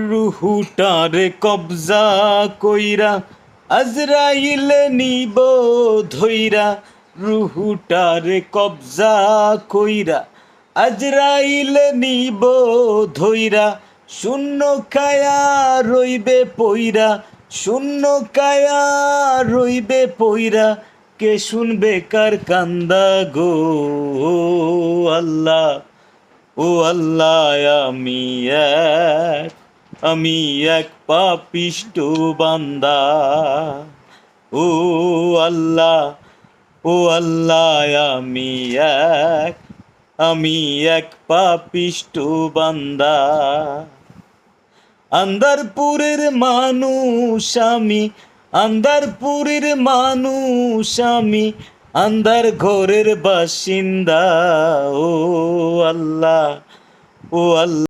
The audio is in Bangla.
রুহুটারে কবজা কইরা আজরাইল নিব ধইরা, রুহুটারে কবজা কইরা আজরাইল নিব ধইরা, শূন্য কায়া রইবে পইরা, শূন্য কায়া রইবে পইরা, কে শুনবে কার কান্দা গো আল্লাহ। ও আল্লাহ, আমি এক পাপিষ্ঠ বান্দা। ও আল্লাহ, ও আল্লাহ, আমি এক পাপিষ্ঠ বান্দা। আন্দারপুরের মানুষ আমি, আন্দারপুরের মানুষ আমি, আন্দার ঘরের বাসিন্দা। ও আল্লাহ, ও আল্লাহ।